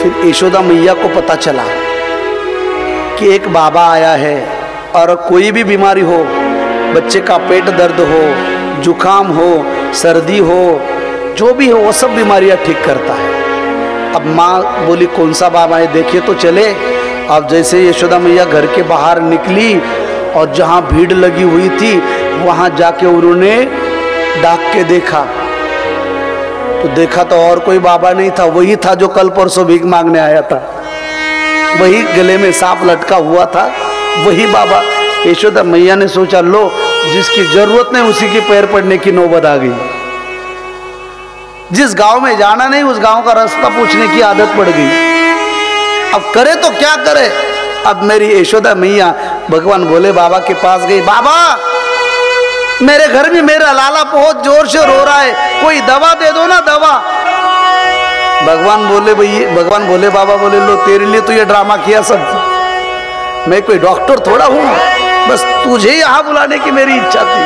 फिर यशोदा मैया को पता चला कि एक बाबा आया है और कोई भी बीमारी हो, बच्चे का पेट दर्द हो, जुकाम हो, सर्दी हो, जो भी हो वो सब बीमारियां ठीक करता है। अब माँ बोली कौन सा बाबा है, देखिए तो चले। अब जैसे यशोदा मैया घर के बाहर निकली और जहाँ भीड़ लगी हुई थी वहाँ जाके उन्होंने डाक के देखा तो देखा तो और कोई बाबा नहीं था, वही था जो कल परसों भीख मांगने आया था, वही गले में सांप लटका हुआ था, वही बाबा। यशोदा मैया ने सोचा लो जिसकी जरूरत नहीं उसी के पैर पड़ने की नौबत आ गई। जिस गांव में जाना नहीं उस गांव का रास्ता पूछने की आदत पड़ गई। अब करे तो क्या करे। अब मेरी यशोदा मैया भगवान भोले बाबा के पास गई, बाबा मेरे घर में मेरा लाला बहुत जोर से रो रहा है, कोई दवा दे दो ना दवा। भगवान भोले बाबा बोले लो तेरे लिए तो ये ड्रामा किया सब, मैं कोई डॉक्टर थोड़ा हूँ, बस तुझे यहाँ बुलाने की मेरी इच्छा थी।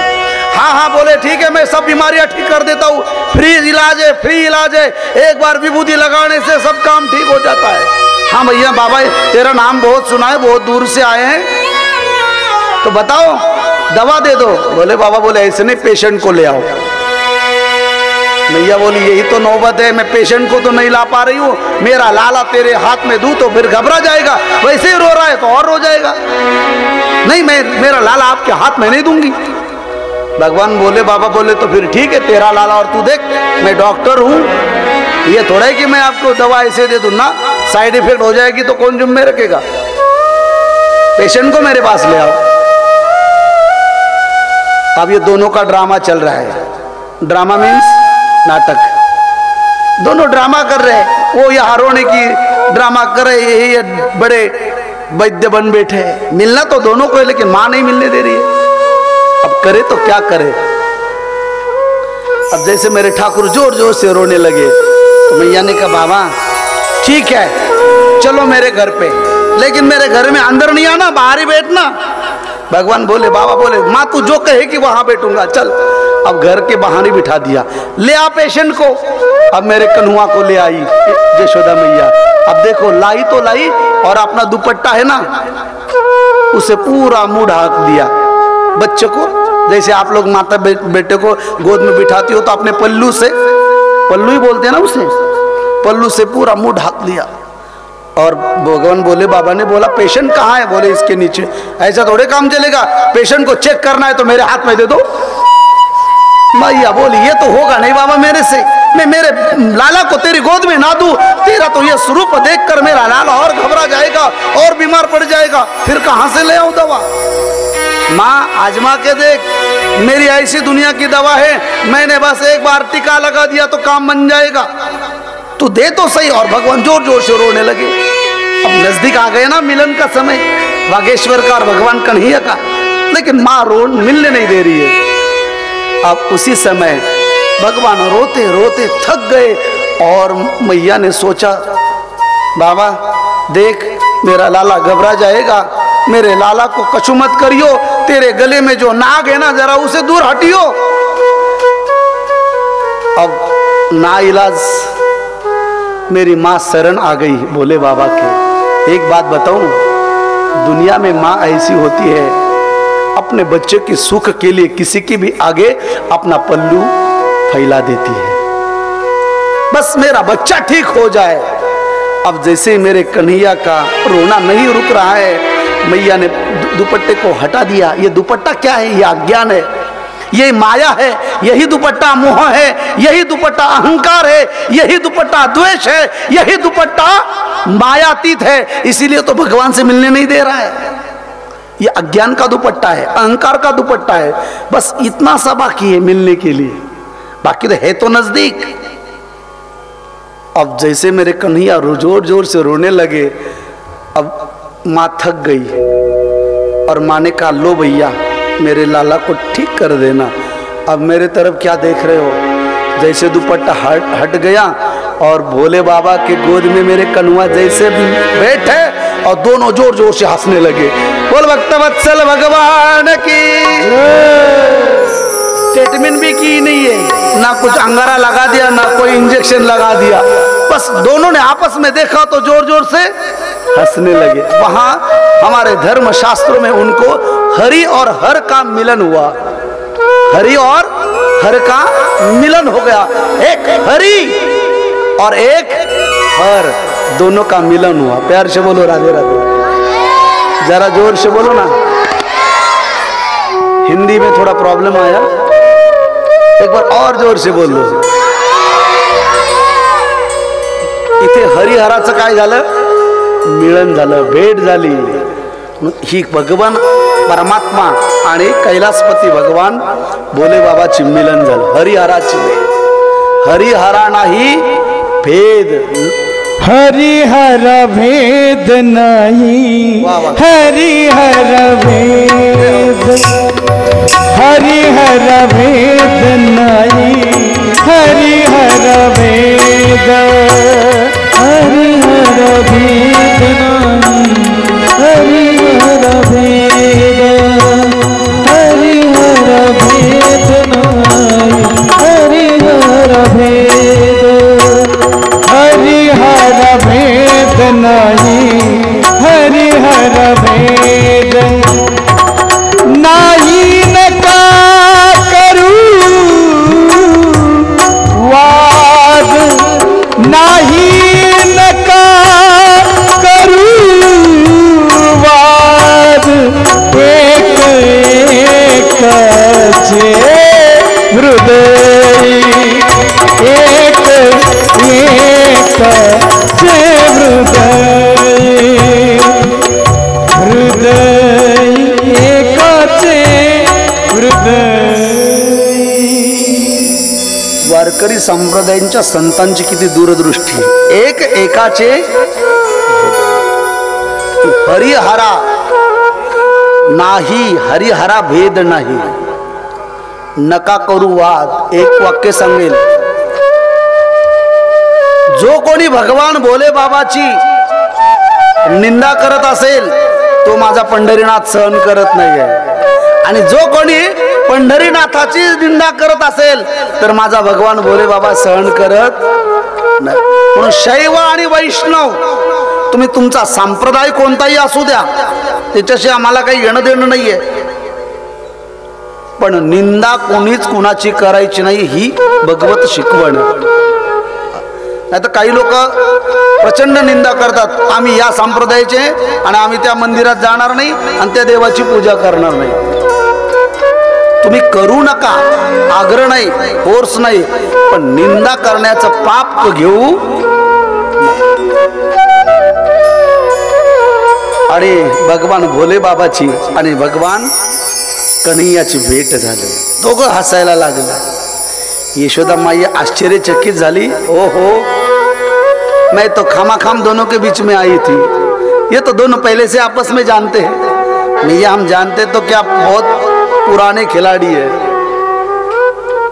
हाँ हाँ बोले ठीक है मैं सब बीमारियां ठीक कर देता हूँ, फ्री इलाज है, एक बार विभूति लगाने से सब काम ठीक हो जाता है। हाँ भैया बाबा तेरा नाम बहुत सुना है, बहुत दूर से आए हैं, तो बताओ दवा दे दो। बोले बाबा बोले ऐसे नहीं, पेशेंट को ले आओ। मैया बोली यही तो नौबत है, मैं पेशेंट को तो नहीं ला पा रही हूँ, मेरा लाला तेरे हाथ में दूं तो फिर घबरा जाएगा, वैसे ही रो रहा है तो और रो जाएगा। नहीं मैं मेरा लाला आपके हाथ में नहीं दूंगी। भगवान बोले बाबा बोले तो फिर ठीक है तेरा लाला और तू देख, मैं डॉक्टर हूँ, ये थोड़ा है कि मैं आपको दवा ऐसे दे दूँ ना, साइड इफेक्ट हो जाएगी तो कौन जिम्मे रखेगा। पेशेंट को मेरे पास ले आओ। अब ये दोनों का ड्रामा चल रहा है। ड्रामा मीन्स नाटक, दोनों ड्रामा कर रहे हैं। वो यहाँ रोने की ड्रामा कर रहे, यही बड़े वैद्य बन बैठे हैं। मिलना तो दोनों को है लेकिन माँ नहीं मिलने दे रही है। अब करे तो क्या करे। अब जैसे मेरे ठाकुर जोर जोर से रोने लगे तो मैया ने कहा बाबा ठीक है चलो मेरे घर पे, लेकिन मेरे घर में अंदर नहीं आना, बाहर ही बैठना। भगवान बोले बाबा बोले माँ तू जो कहेगी वहां बैठूंगा, चल। अब घर के बाहर ही बिठा दिया, ले आ पेशेंट को। अब मेरे कन्हुआ को ले आई यशोदा मैया। अब देखो लाई तो लाई और अपना दुपट्टा है ना उसे पूरा मुंह ढाक दिया बच्चे को। जैसे आप लोग माता बेटे को गोद में बिठाती हो तो अपने पल्लू से, पल्लू ही बोलते हैं ना उसे, पल्लू से पूरा मुंह ढाक लिया। और भगवान बोले बाबा ने बोला पेशेंट कहाँ है, बोले इसके नीचे। ऐसा थोड़े काम चलेगा, पेशेंट को चेक करना है तो मेरे हाथ में दे दो। मैया बोली ये तो होगा नहीं बाबा मेरे से, मैं मेरे लाला को तेरी गोद में ना दूं, तेरा तो ये स्वरूप देखकर मेरा लाला और घबरा जाएगा और बीमार पड़ जाएगा, फिर कहां से ले आऊं दवा। माँ आजमा के देख, मेरी ऐसी दुनिया की दवा है, मैंने बस एक बार टीका लगा दिया तो काम बन जाएगा, तू दे तो सही। और भगवान जोर जोर से रोने लगे। अब नजदीक आ गए ना मिलन का समय, बागेश्वर का और भगवान कन्हैया का, लेकिन माँ रो मिलने नहीं दे रही है। अब उसी समय भगवान रोते रोते थक गए और मैया ने सोचा बाबा देख मेरा लाला घबरा जाएगा, मेरे लाला को कछु मत करियो, तेरे गले में जो नाग है ना जरा उसे दूर हटियो। अब ना इलाज मेरी माँ शरण आ गई भोले बाबा के। एक बात बताऊं, दुनिया में माँ ऐसी होती है, अपने बच्चे के सुख के लिए किसी के भी आगे अपना पल्लू फैला देती है, बस मेरा बच्चा ठीक हो जाए। अब जैसे ही मेरे कन्हैया का रोना नहीं रुक रहा है, मैया ने दुपट्टे को हटा दिया। ये दुपट्टा क्या है, ये अज्ञान है, ये माया है, यही दुपट्टा मोह है, यही दुपट्टा अहंकार है, यही दुपट्टा द्वेष है, यही दुपट्टा मायातीत है। इसीलिए तो भगवान से मिलने नहीं दे रहा है। ये अज्ञान का दुपट्टा है, अहंकार का दुपट्टा है, बस इतना सा बाकी है मिलने के लिए, बाकी तो है तो नजदीक। अब जैसे मेरे कन्हैया जोर जोर से रोने लगे, अब माँ थक गई और माँ ने कहा लो भैया मेरे लाला को ठीक कर देना। अब मेरे तरफ क्या देख रहे हो, जैसे दुपट्टा हट गया और भोले बाबा के गोद में मेरे कन्हुआ जैसे बैठे और दोनों जोर जोर से हंसने लगे। बोल भक्तवत्सल भगवान की। ट्रीटमेंट भी की नहीं है, ना कुछ अंगारा लगा दिया, ना कोई इंजेक्शन लगा दिया, बस दोनों ने आपस में देखा तो जोर जोर से हंसने लगे। वहां हमारे धर्म शास्त्रों में उनको हरि और हर का मिलन हुआ, हरि और हर का मिलन हो गया। एक हरि और एक हर, दोनों का मिलन हुआ। प्यार से बोलो राधे राधे, जरा जोर से बोलो ना। हिंदी में थोड़ा प्रॉब्लम आया, एक बार और जोर से बोल लो। इथे हरिहराचं काय झालं, मिलन झालं, भेट झाली। ही भगवान परमात्मा आणि कैलासपती भगवान भोले बाबाची मिलन झालं, हरिहराची भेट। हरिहरा नाही भेद, हरिहर भेद नहीं, हरिहर भेद, हरिहर भेद नहीं, हरिहर भेद, हरिहर भेद नहीं, हरिहर भेद, हरिहर भेद नहीं, हरिहर भेद, हरिहर भेद नहीं, हरिहर भेद नाही न का करूं वाद, नाही न का करूं वाद, एक एक छे हृदय, एक एक छे हृदय, हृदय एकाचे हृदय। वारकरी संप्रदायांच्या संतांची किती दूरदृष्टी, एक एकाचे हरिहरा नाही, हरिहरा भेद नाही, नका करू वाद। एक वाक्य सांगेल, जो कोणी भगवान भोले बाबाची निंदा करत असेल तो माझा पंढरीनाथ सहन करत नाहीये, आणि जो कोणी पंढरीनाथाची निंदा करत असेल तर माझा भगवान भोले बाबा सहन करत नाही। म्हणून शैव आणि वैष्णव, तुम्ही तुमचा संप्रदाय कोणताही असू द्या, त्याच्याशी आम्हाला काही घेणं देणं नाहीये, पण निंदा कोणीच कुणाची करायची नाही, ही भगवत शिकवण। नाही तर काही लोक प्रचंड निंदा करतात, आम्ही या संप्रदायाचे आणि आम्ही त्या मंदिरात जाणार नाही आणि त्या देवाची पूजा करणार नाही। तुम्ही करू नका, आग्रह नाही, फोर्स नाही, पण निंदा करण्याचं पाप घेऊ। आणि भगवान भोले बाबाची आणि भगवान कन्हैयाची भेट झाली, दोघं हसायला लागलं। यशोदा मैया आश्चर्यचकित झाली, ओहो मैं तो खामाखाम दोनों के बीच में आई थी, ये तो दोनों पहले से आपस में जानते हैं। मैया हम जानते तो क्या बहुत पुराने खिलाडी है।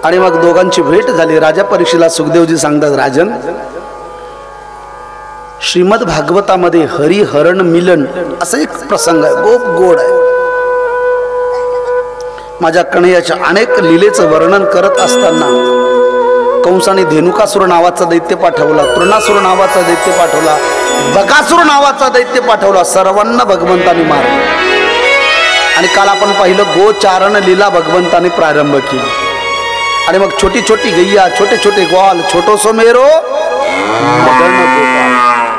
आणि मग दोघांची भेट झाली। राजा परीक्षेला सुखदेवजी सांगतात, राजन श्रीमद भागवतामध्ये हरिहरण मिलन असा एक प्रसंग आहे, खूप गोड आहे। माझ्या कन्हैयाच्या अनेक लीलेचं वर्णन करत असताना कंसाने धेनुकासुर नावाचा दैत्य पाठवला, तृणासुर नावाचा दैत्य पाठवला, बकासुर नावाचा दैत्य पाठवला, सर्वांना भगवंताने मारलं। आणि काल आपण पाहिलं गोचारण लीला भगवंताने प्रारंभ केली, आणि मग छोटी छोटी गैया, छोटे छोटे ग्वाल, छोटोसो मेरो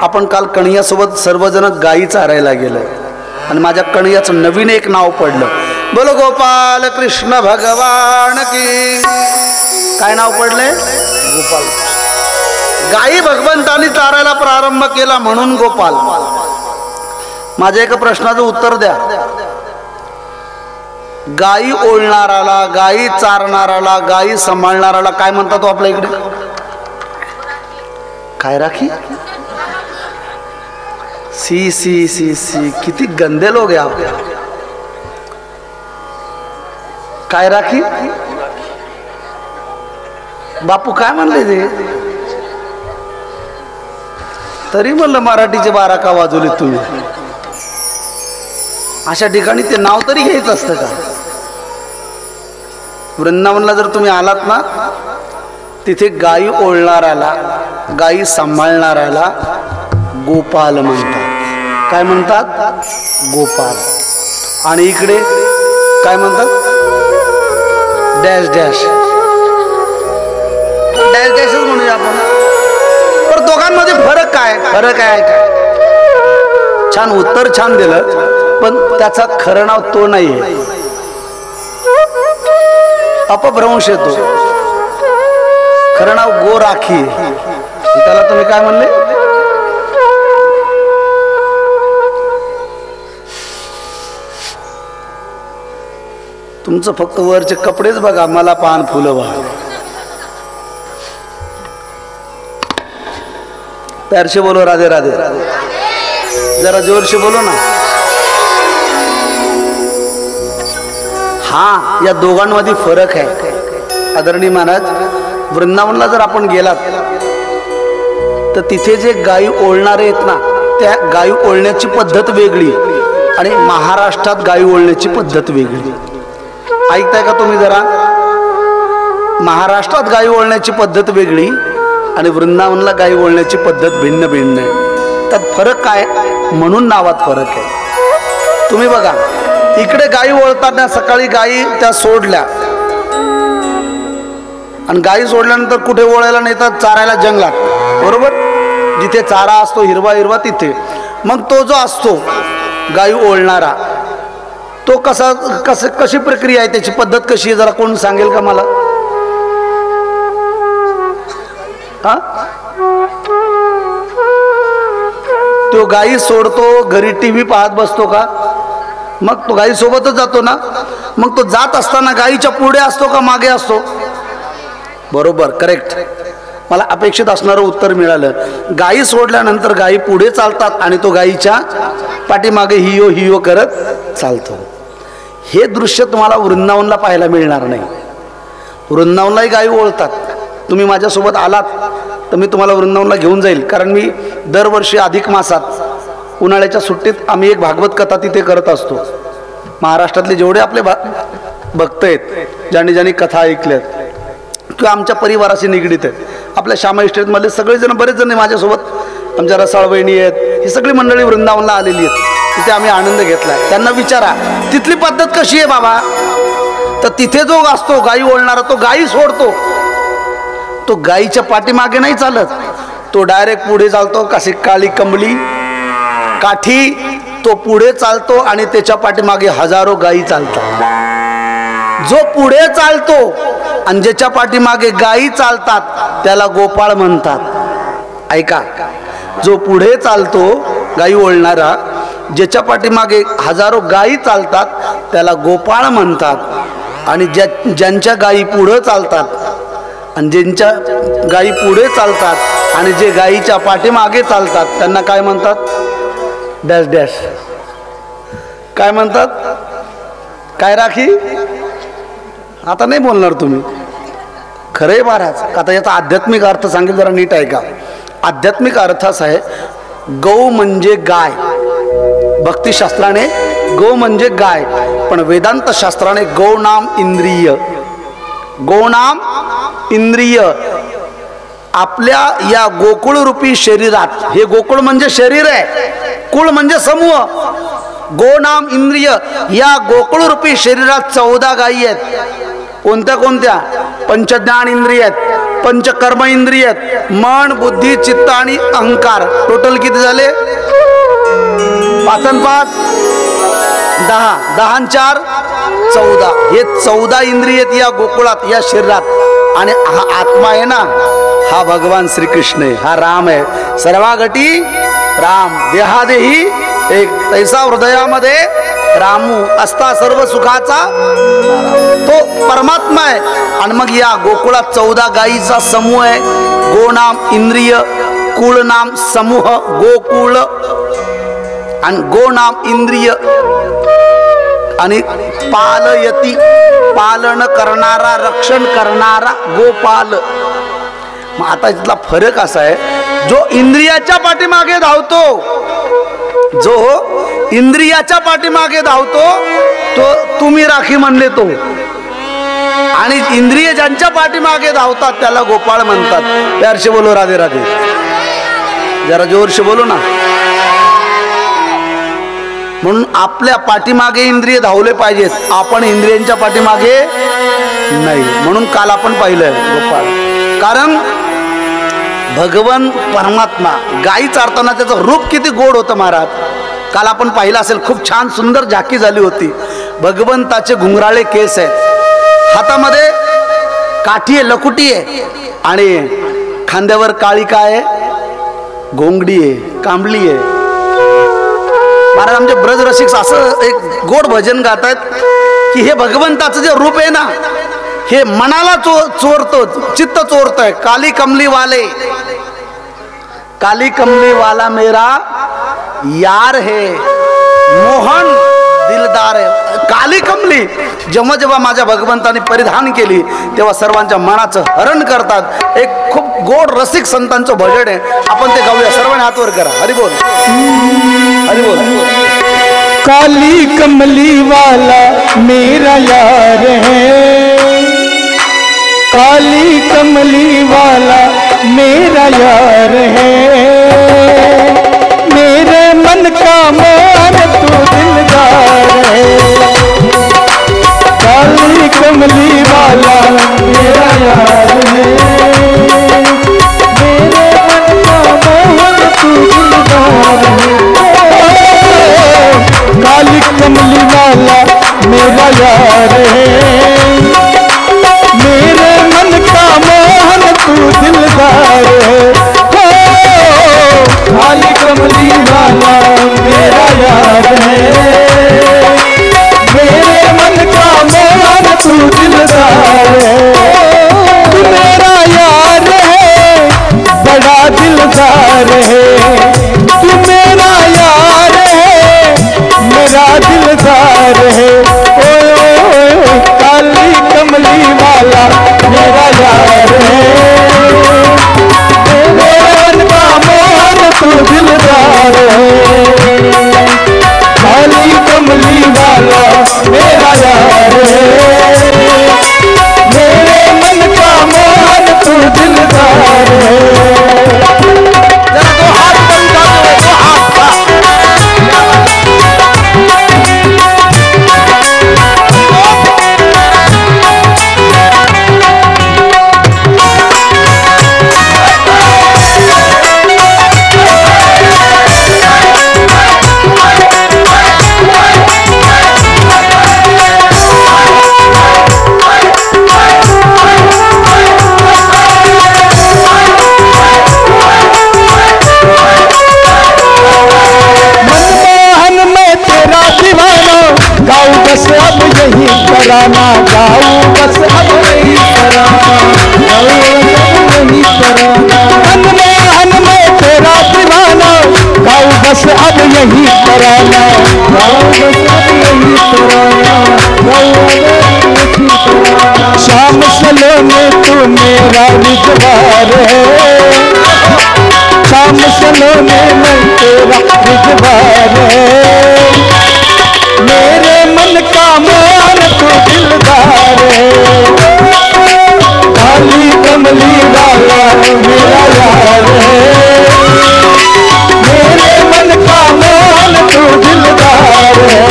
आपण काल कन्हैयासोबत सर्वजण गायी चारायला गेलो, आणि माझ्या कन्हैयाचं नवीन एक नाव पडलं, बोलो गोपाल कृष्ण भगवान की। काय नाव पडले? गोपाल। गायी भगवंतानी चारायला प्रारंभ केला म्हणून गोपाल। माझ्या एका प्रश्नाचं उत्तर द्या, गायी ओळणाराला, गायी चारणाराला, गायी सांभाळणाराला काय म्हणतात तो आपल्या इकडे? काय राखी? सी सी सी सी, किती गंदे लोग आहे आपल्या। काय राखी? बापू काय म्हणले ते? तरी म्हणलं मराठीचे 12 का वाजवले तुम्ही? अशा ठिकाणी ते नाव तरी घ्यायचं असतं का? वृंदावनला जर तुम्ही आलात ना, तिथे गायी ओळणाराला, गायी सांभाळणाराला गोपाल म्हणतात. काय म्हणतात? गोपाल. आणि इकडे काय म्हणतात? Dash dash. डॅश डॅशच म्हणूया आपण. पण दोघांमध्ये फरक काय? फरक आहे काय? छान उत्तर छान दिलं, पण त्याचा खरं नाव तो नाही आहे. अपभ्रंश येतो. खरं नाव गो राखी. त्याला तुम्ही काय म्हणले? तुमचं फक्त वरचे कपडेच बघा, मला पान फुलं बघा. प्यार से बोलो राधे राधे. जरा जोर से बोलो ना. हा, या दोघांमध्ये फरक आहे. आदरणीय महाराज, वृंदावनला जर आपण गेलात तर तिथे जे गायी ओळणारे आहेत ना, त्या गायी ओळण्याची पद्धत वेगळी आणि महाराष्ट्रात गायी ओळण्याची पद्धत वेगळी. ऐकताय का तुम्ही जरा? महाराष्ट्रात गायी ओळण्याची पद्धत वेगळी आणि वृंदावनला गायी ओळण्याची पद्धत भिन्न भिन्न आहे. त्यात फरक काय? म्हणून नावात फरक आहे. तुम्ही बघा, इकडे गायी ओळताना सकाळी गायी त्या सोडल्या आणि गायी सोडल्यानंतर कुठे ओळायला नेतात? चारायला जंगलात, बरोबर? जिथे चारा असतो हिरवा हिरवा तिथे. मग तो जो असतो गायी ओळणारा, तो कशी प्रक्रिया आहे, त्याची पद्धत कशी आहे, जरा कोण सांगेल का मला? हा, तो गायी सोडतो, घरी टीव्ही पाहत बसतो का? मग तो गायी सोबतच जातो ना. मग तो जात असताना गायीच्या पुढे असतो का मागे असतो? बरोबर, करेक्ट. मला अपेक्षित असणारं उत्तर मिळालं. गायी सोडल्यानंतर गायी पुढे चालतात आणि तो गायीच्या पाठीमागे हियो हियो करत चालतो. हे दृश्य तुम्हाला वृंदावनला पाहायला मिळणार नाही. वृंदावनलाही गायी ओळतात. तुम्ही माझ्यासोबत आलात तर मी तुम्हाला वृंदावनला घेऊन जाईल, कारण मी दरवर्षी अधिक मासात उन्हाळ्याच्या सुट्टीत आम्ही एक भागवत कथा तिथे करत असतो. महाराष्ट्रातले जेवढे आपले भक्त आहेत, ज्यांनी ज्यांनी कथा ऐकल्यात किंवा आमच्या परिवाराशी निगडीत आहेत, आपल्या श्यामा इस्टेटमधले सगळेजण, बरेच जण माझ्यासोबत, आमच्या रसाळ वहिनी आहेत, ही सगळी मंडळी वृंदावनला आलेली आहेत. तिथे आम्ही आनंद घेतला. त्यांना विचारा तिथली पद्धत कशी आहे बाबा? तर तिथे जो असतो गायी ओळणारा, तो गायी सोडतो, तो गायीच्या पाठीमागे नाही चालत, तो डायरेक्ट पुढे चालतो. कशी काळी कमली काठी, तो पुढे चालतो आणि त्याच्या पाठीमागे हजारो गायी चालतात. जो पुढे चालतो आणि ज्याच्या पाठीमागे गायी चालतात त्याला गोपाळ म्हणतात. ऐका, जो पुढे चालतो गायी ओळणारा, ज्याच्या पाठीमागे हजारो गायी चालतात त्याला गोपाळ म्हणतात. आणि ज्यांच्या गायी पुढे चालतात आणि ज्यांच्या गायी पुढे चालतात आणि जे गायीच्या पाठीमागे चालतात त्यांना काय म्हणतात? Dash dash. काय म्हणतात? काय राखी? आता नाही बोलणार तुम्ही. खरे महाराज, आता याचा आध्यात्मिक अर्थ सांगेल, जरा नीट आहे का? आध्यात्मिक अर्थ असा आहे, गौ म्हणजे गाय. भक्तिशास्त्राने गौ म्हणजे गाय, पण वेदांत शास्त्राने गौ नाम इंद्रिय. गौ नाम इंद्रिय. आपल्या या गोकुळ रूपी शरीरात, हे गोकुळ म्हणजे शरीर आहे, कुळ म्हणजे समूह, गो नाम इंद्रिय, या गोकुळ रूपी शरीरात 14 गायी आहेत. कोणत्या कोणत्या? पंचज्ञान इंद्रिय आहेत, पंचकर्म इंद्रिय आहेत, मन, बुद्धी, चित्त आणि अहंकार. टोटल किती झाले? 5 आणि 5 10, 10 आणि 4 14. हे 14 इंद्रिय आहेत या गोकुळात, या शरीरात. आणि हा आत्मा आहे ना, हा भगवान श्रीकृष्ण आहे, हा राम आहे. सर्वागटी राम, देहादेही एक, तैसा हृदयामध्ये रामू असता सर्व सुखाचा, तो परमात्मा आहे. आणि मग या गोकुळात 14 गायीचा समूह आहे. गो नाम इंद्रिय, कुळ नाम समूह, गोकुळ, आणि गो नाम इंद्रिय, आणि पालयती, पालन करणारा, रक्षण करणारा गोपाल. मग आता इथला फरक असा आहे, जो इंद्रियाच्या पाठीमागे धावतो, जो इंद्रियाच्या पाठीमागे धावतो तो तुम्ही राखी म्हणले तो, आणि इंद्रिय ज्यांच्या पाठीमागे धावतात त्याला गोपाळ म्हणतात. प्यार से बोलो राधे राधे. जरा जोर से बोलो ना. म्हणून आपल्या पाठीमागे इंद्रिय धावले पाहिजेत, आपण इंद्रियांच्या पाठीमागे नाही. म्हणून काल आपण पाहिलं गोपाळ, कारण भगवन परमात्मा गाई चारताना त्याचं रूप किती गोड होतं महाराज. काल आपण पाहिलं असेल, खूप छान सुंदर झाकी झाली होती. भगवंताचे घुंगराळे केस आहेत, हातामध्ये काठी आहे, लकुटी आहे, आणि खांद्यावर काळी काय आहे, घोंगडी आहे, कांबली आहे. महाराज आमचे ब्रज रसिक असं एक गोड भजन गात आहेत की हे भगवंताचं जे रूप आहे ना, हे मनाला चोरतो, चित्त चोरतंय. काली कमली वाले, काली कमली वाला मेरा यार है, मोहन दिलदार आहे. काली कमली जेव्हा जेव्हा माझ्या भगवंताने परिधान केली तेव्हा सर्वांच्या मनाचं हरण करतात. एक खूप गोड रसिक संतांचं भजन आहे, आपण ते गाऊया. सर्वांनी हात वर करा. हरी बोल, हरी बोल. काली कमली वाला मेरा यार है, काली कमली वाला मेरा यार है, मेरे मन का मोहन तू दिलदार है. काली कमली वाला मेरा यार है, मेरे मन का मोहन तू दिलदार है. काली कमली वाला मेरा यार है, मेरे मन का मोहन तू दिलदार है. काली कमली वाला मेरा यार है, मेरे मन का मोहन तू दिलदार है. तू मेरा यार है, बड़ा दिलदार है. तू मेरा यार है, मेरा दिलदार है. ओ काली कमली वाला मेरा यार है, मेरे मन का मोहन तू दिलदार है. काली कमली वाला मेरा यार है, मेरे मन का मोहन तू दिलदार है. जरा दो हाथ बंद कर दो, दो हाथ. बस अब यही कराना, गाऊं बस अब यही कराना, यही कराना. मन में तेरा दीवाना, गाऊं बस अब यही कराना, गाऊं बस अब यही कराना, गाऊं. शाम सलोने तू मेरा रिजवार है, शाम सलोने में तेरा रिजवार है. मेरे मन का मोहन तू दिलदार है. काली कमली वाला मेरा यार है, मेरे मन का मोहन तू दिलदार है.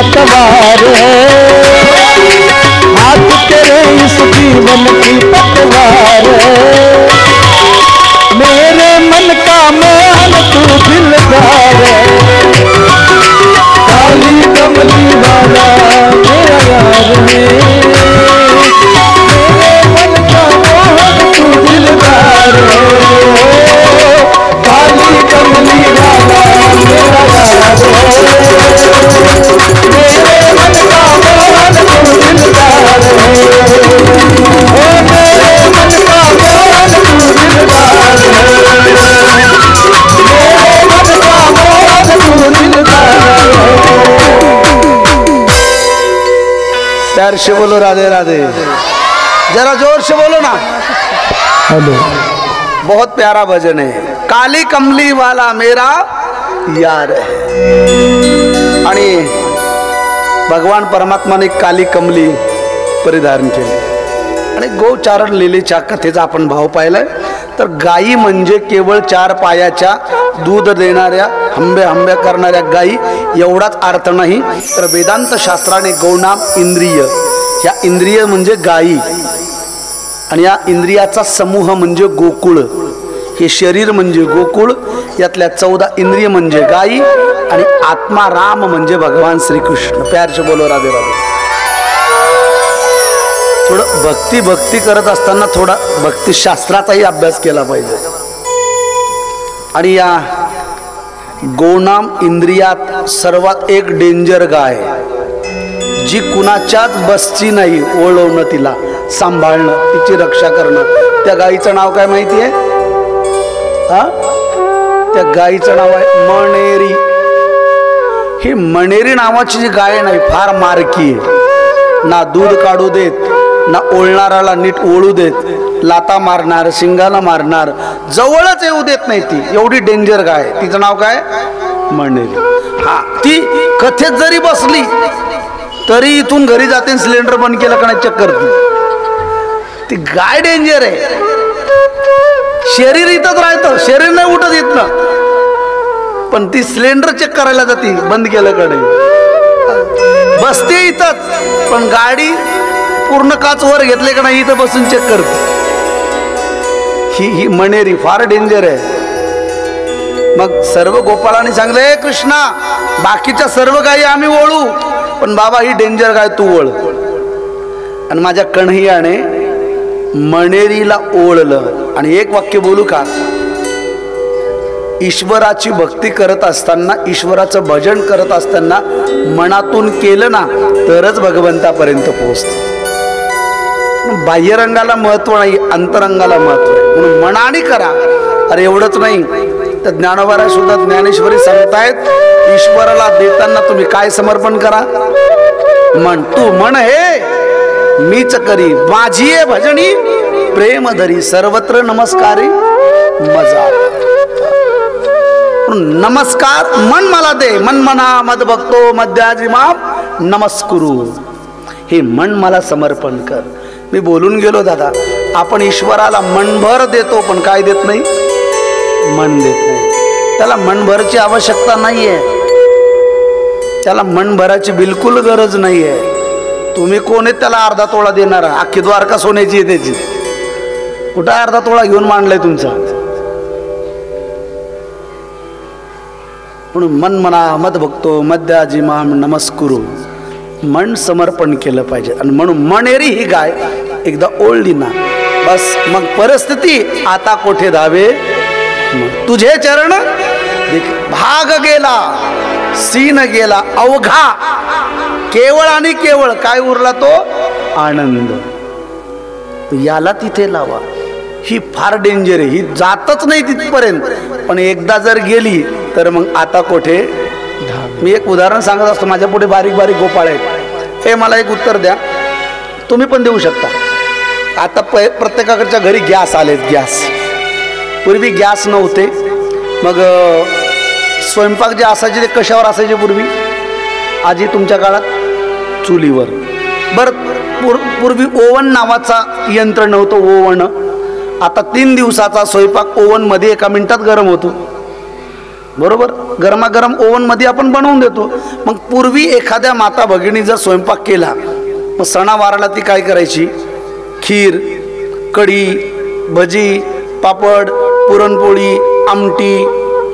पतवार है, हाथ तेरे इस जीवन की पतवार है। मेरे मन का मोहन तू दिलदार है, काली कमली वाला मेरा यार है। मेरे मन का मोहन तू दिलदार है, काली कमली वाला मेरा यार है। मेरे मन का मोहन तू दिलदार है, ओ मेरे मन का मोहन तू दिलदार है। मेरे मन का मोहन तू दिलदार है। प्यार से बोलो राधे राधे, जरा जोर से बोलो ना। हेलो, बहुत प्यारा भजन है, काली कमली वाला मेरा यार है। आणि भगवान परमात्माने काली कमली परिधारण केली आणि गोचारण लिलेच्या कथेचा आपण भाव पाहिलाय। तर गायी म्हणजे केवळ 4 पायाच्या दूध देणाऱ्या हंबे हंबे करणाऱ्या गायी एवढाच अर्थ नाही, तर वेदांत शास्त्राने गौनाम इंद्रिय, या इंद्रिय म्हणजे गायी आणि या इंद्रियाचा समूह म्हणजे गोकुळ। हे शरीर म्हणजे गोकुळ, यातल्या 14 इंद्रिय म्हणजे गायी आणि आत्मा राम म्हणजे भगवान श्रीकृष्ण। प्यार से बोलो राधे राधे। थोडं भक्ती करत असताना थोडा भक्तिशास्त्राचाही अभ्यास केला पाहिजे। आणि या गौनाम इंद्रियात सर्वात एक डेंजर गाय, जी कुणाच्याच बसची नाही, ओळवणं, तिला सांभाळणं, तिची रक्षा करणं। त्या गायीचं नाव काय माहिती आहे? त्या गायीचं नाव आहे मणेरी। ही मणेरी नावाची जी गाय नाही, फार मारकी आहे, ना दूध काढू देत, ना ओळणाराला नीट ओळू देत, लाता मारणार, शिंगाला मारणार, जवळच येऊ देत नाही ती, एवढी डेंजर गाय। तिचं नाव काय? मणेरी। हा, ती कथेत जरी बसली तरी इथून घरी जाते, सिलेंडर बंद केलं का नाही चेक करते। ती गाय डेंजर आहे। शरीर इथंच राहतं, शरीर नाही उठत इथनं, पण ती सिलेंडर चेक करायला जाते बंद केलं का नाही। बसते इथंच, पण गाडी पूर्ण काच वर घेतले का नाही इथं बसून चेक करते। ही मणेरी फार डेंजर आहे। मग सर्व गोपाळांनी सांगले, कृष्णा बाकीच्या सर्व गायी आम्ही ओळू, पण बाबा ही डेंजर गाय तू ओळ। आणि माझ्या कन्हैयाने मणेरीला ओळलं। आणि एक वाक्य बोलू का? ईश्वराची भक्ती करत असताना, ईश्वराचं भजन करत असताना मनातून केलं ना तरच भगवंतापर्यंत पोहोचतं। बाह्यरंगाला महत्व नाही, अंतरंगाला महत्व आहे, म्हणून मनाने करा। अरे एवढंच नाही, तर ज्ञानोबारा सुद्धा ज्ञानेश्वरी सांगतायत, ईश्वराला देताना तुम्ही काय समर्पण करा? मन, तू मन हे मीच करी, माझी आहे भजनी प्रेम धरी, सर्वत्र नमस्कारी मजा। नमस्कार मन मला दे, मन मना मद भक्तो मध्याजी माम नमस्कुरू, हे मन मला समर्पण कर। मी बोलून गेलो दादा, आपण ईश्वराला मनभर देतो, पण काय देत नाही? मन देत नाही। त्याला मनभरची आवश्यकता नाहीये, त्याला मनभराची बिलकुल गरज नाहीये। तुम्ही कोण आहे त्याला अर्धा तोळा देणार? अख्खी द्वारका सोन्याची आहे त्याची, कुठं अर्धा तोळा घेऊन मांडलाय तुमचा? म्हणून मन मना मद भक्तो मध्याजी माम नमस्कुरू, मन समर्पण केलं पाहिजे। आणि म्हणून मणेरी ही गाय एकदा ओळली ना बस, मग परिस्थिती आता कोठे धावे, तुझे चरण भाग गेला, सीन गेला अवघा, केवळ आणि केवळ काय उरला? तो आनंद। याला तिथे लावा। ही फार डेंजर आहे, ही जातच नाही तिथपर्यंत, पण एकदा जर गेली तर मग आता कोठे? मी एक उदाहरण सांगत असतो, माझ्या पुढे बारीक बारीक गोपाळ आहेत, हे मला एक उत्तर द्या, तुम्ही पण देऊ शकता। आता प्रत्येकाकडच्या घरी गॅस आलेत, गॅस। पूर्वी गॅस नव्हते, मग स्वयंपाक जे असायचे ते कशावर असायचे पूर्वी? आजी तुमच्या काळात चुलीवर। बरं, पूर्वी ओव्हन नावाचा यंत्र नव्हतं, ओव्हन। आता 3 दिवसाचा स्वयंपाक ओव्हन मध्ये 1 मिनिटात गरम होतो, बरोबर? गरमागरम ओव्हनमध्ये आपण बनवून देतो. मग पूर्वी एखाद्या माता भगिनी जर स्वयंपाक केला, मग सणावाराला ती काय करायची? खीर, कढी, भजी, पापड, पुरणपोळी, आमटी,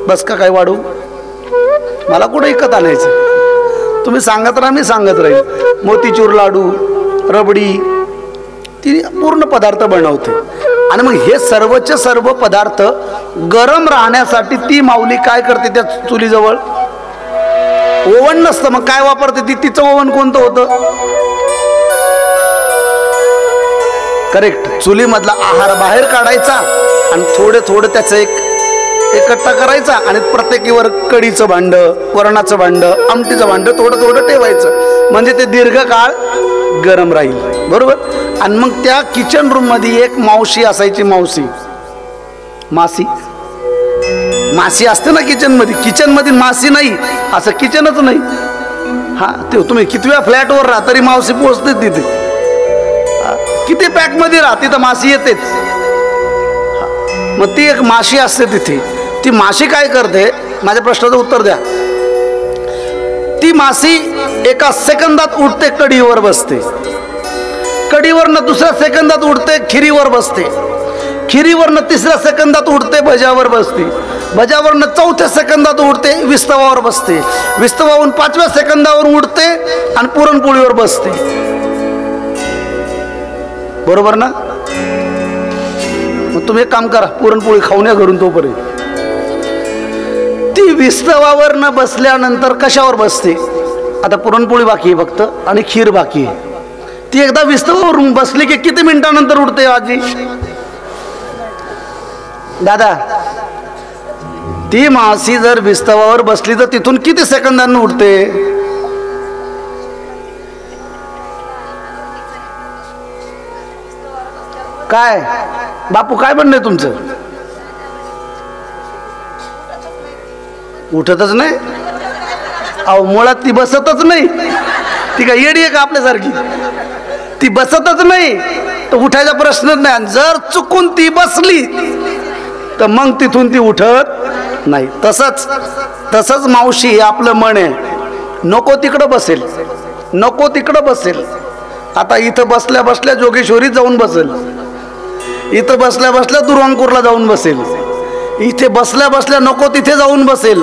बस का काय वाढू? मला कुठं विकत आणायचं? तुम्ही सांगत राहा, मी सांगत राहील. मोतीचूर लाडू, रबडी, ती पूर्ण पदार्थ बनवते. आणि मग हे सर्वचे सर्व पदार्थ गरम राहण्यासाठी ती माऊली काय करते? त्या चुलीजवळ ओव्हन नसतं, मग काय वापरते ती? तिचं ओव्हन कोणतं होतं? करेक्ट. चुलीमधला आहार बाहेर काढायचा आणि थोडे थोडं त्याचं एकट्ठा करायचा आणि प्रत्येकीवर कढीचं भांड, वरणाचं भांड, आमटीचं भांड थोडं थोडं ठेवायचं, म्हणजे ते दीर्घकाळ गरम राहील. बरोबर. आणि मग त्या किचन रूम मध्ये एक मावशी असायची. मासी असते ना किचन मध्ये. किचन मध्ये मासी नाही असं किचनच नाही. हा, ते तुम्ही कितव्या फ्लॅटवर राहा तरी मावशी पोहोचते तिथे. किती पॅक मध्ये राहा तिथं मासी येतेच. मग ती एक माशी असते तिथे. ती माशी काय करते? माझ्या प्रश्नाचं उत्तर द्या. ती मासी एका सेकंदात उठते, कढीवर बसते. कढीवरनं दुसऱ्या सेकंदात उठते, खिरीवर बसते. खिरीवरनं तिसऱ्या सेकंदात उठते, भज्यावर बसते. भज्यावरनं चौथ्या सेकंदात उठते, विस्तवावर बसते. विस्तवाहून 5व्या सेकंदावर उठते आणि पुरणपोळीवर बसते. बरोबर ना? मग तुम्ही एक काम करा, पुरणपोळी खाऊन या घरून तोपर्यंत. ती विस्तवावर न बसल्यानंतर कशावर बसते? आता पुरणपोळी बाकी आहे फक्त आणि खीर बाकी आहे. ती एकदा विस्तवावर बसली की किती मिनिटानंतर उठते आजी? दादा, ती मासी जर विस्तवावर बसली तर तिथून किती सेकंदांनी उठते? काय बापू, काय म्हणणं तुमचं? उठतच नाही. अहो, मुळात ती बसतच नाही. ती काय येडी आहे का आपल्यासारखी? ती बसतच नाही तर उठायचा प्रश्नच नाही. जर चुकून ती बसली तर मग तिथून ती उठत नाही. तसंच मावशी हे आपलं मन आहे. नको तिकडं बसेल, नको तिकडं बसेल. आता इथं बसल्या बसल्या जोगेश्वरीत जाऊन बसेल, इथं बसल्या बसल्या दुर्वांकूरला जाऊन बसेल, इथे बसल्या बसल्या नको तिथे जाऊन बसेल,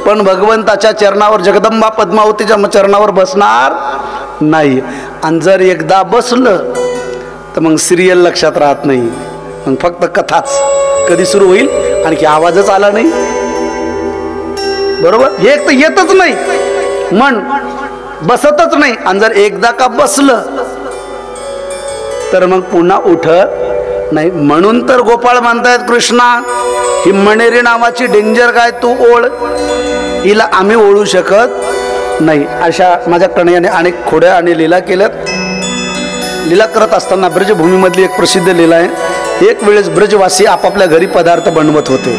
पण भगवंताच्या चरणावर, जगदंबा पद्मावतीच्या चरणावर बसणार नाही. आणि जर एकदा बसलं तर मग सिरियल लक्षात राहत नाही. मग फक्त कथाच कधी सुरू होईल, आणखी आवाजच आला नाही. बरोबर. हे एक तर येतच नाही, मन बसतच नाही. आणि जर एकदा का बसलं तर मग पुन्हा उठत नाही. म्हणून तर गोपाळ म्हणतायत, कृष्णा ही मणेरी नावाची डेंजर गाय तू ओळ, हिला आम्ही ओळू शकत नाही. अशा माझ्या कन्हैयाने अनेक खोड्या आणि लीला केल्यात. लीला करत असताना ब्रजभूमीमधली एक प्रसिद्ध लीला आहे. एक वेळेस ब्रजवासी आपापल्या घरी पदार्थ बनवत होते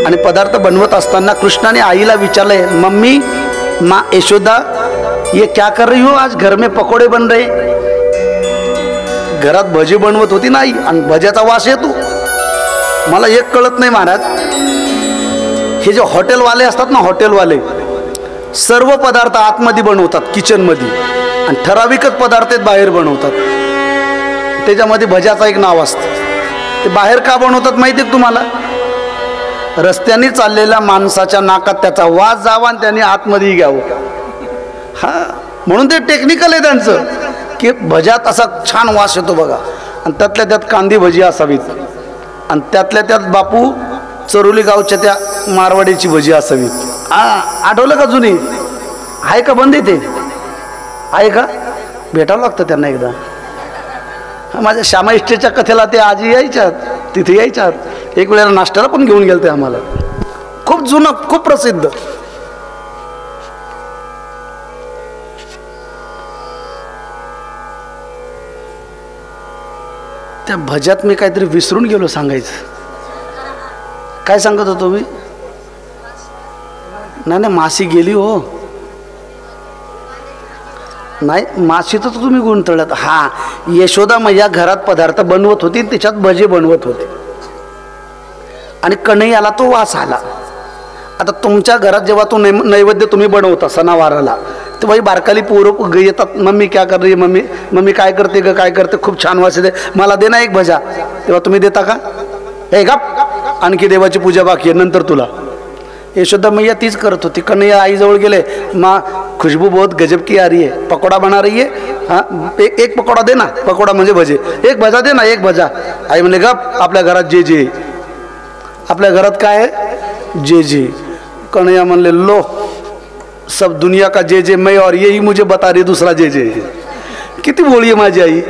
आणि पदार्थ बनवत असताना कृष्णाने आईला विचारले, मम्मी, माँ यशोदा, ये क्या कर रही हो? आज घर में पकोडे बन रहे. घरात भजी बनवत होती नाही आणि भज्याचा वास येतो. मला एक कळत नाही महाराज, हे जे हॉटेलवाले असतात ना, हॉटेलवाले सर्व पदार्थ आतमध्ये बनवतात किचनमध्ये आणि ठराविकच पदार्थ बाहेर बनवतात. त्याच्यामध्ये भज्याचं एक नाव असतं. ते बाहेर का बनवतात माहिती आहे तुम्हाला? रस्त्याने चाललेल्या माणसाच्या नाकात त्याचा वास जावा आणि त्याने आतमध्ये घ्यावं. हा, म्हणून ते टेक्निकल आहे त्यांचं, की भज्यात असा छान वास येतो बघा. आणि त्यातल्या त्यात कांदी भजी असावीत आणि त्यातल्या त्यात बापू चरोली गावच्या त्या मारवाडीची भजी असावी. आठवलं का? जुनी आहे का? बंद येते आहे का? भेटावं लागतं त्यांना एकदा. माझ्या श्यामा इष्टेच्या कथेला ते आजी यायच्यात, तिथे यायच्यात. एक वेळेला नाश्त्याला पण घेऊन गेलते आम्हाला. खूप जुनं, खूप प्रसिद्ध. त्या भज्यात मी काहीतरी विसरून गेलो सांगायचं. काय सांगत होतो मी? नाही, मासी गेली हो. नाही, माशी तर तुम्ही गुंतळत. हा, यशोदा मैया घरात पदार्थ बनवत होती, त्याच्यात भजे बनवत होते आणि कन्हैयाला तो वास आला आता तुमच्या घरात जेव्हा तो नैवेद्य तुम्ही बनवता सणावाराला, तेव्हा ही बारकाली पोरं येतात, मम्मी क्या कर रही है, मम्मी मम्मी काय करते ग, काय करते, खूप छान वास येते, मला दे ना एक भजा. तेव्हा तुम्ही देता का? हे गप, आणखी देवाची पूजा बाकी आहे, नंतर तुला. यशोदा मैया तीच करत होती. कन्हैया आईजवळ गेले, माँ खुशबू बहुत गजब की आ रही है, पकोड़ा बना रही है, हाँ एक पकोड़ा दे ना, पकोड़ा म्हणजे भजे, एक भजा दे ना, एक भजा. आई म्हणले गप, आपल्या घरात जे जे, आपल्या घरात काय आहे, जे जे. कन्हैया म्हणले लो, सब दुनिया का जे जे मैं, और यही मुझे बता रही दूसरा जे जे. किती बोळी आहे माझी आई,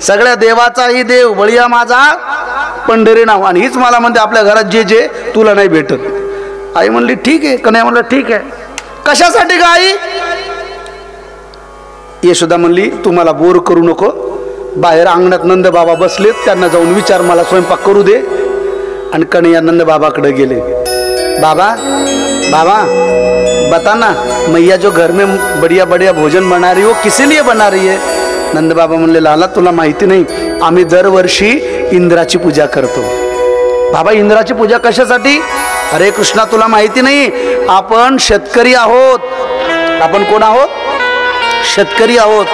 सगळ्या देवाचाही देव बळीया माझा पंढरी नाव, आणि हीच मला म्हणते आपल्या घरात जे जे तुला नाही भेटत. आई म्हणली ठीक आहे. कन्हैया म्हणलं ठीक आहे. कशासाठी ग आई? यशोदा म्हणली तू मला बोर करू नको, बाहेर अंगणात नंद बाबा बसलेत, त्यांना जाऊन विचार, मला स्वयंपाक करू दे. आणि कन्हैया नंद बाबाकडे गेले. बाबा बाबा बता ना, मैया जो घर में बढ़िया बढ़िया भोजन बना रही है वो किस लिए बना रही है? नंद बाबा म्हणले लाला तुला माहिती नाही, आम्ही दरवर्षी इंद्राची पूजा करतो. बाबा इंद्राची पूजा कशासाठी? अरे कृष्णा तुला माहिती नाही, आपण शेतकरी आहोत. आपण कोण आहोत? शेतकरी आहोत.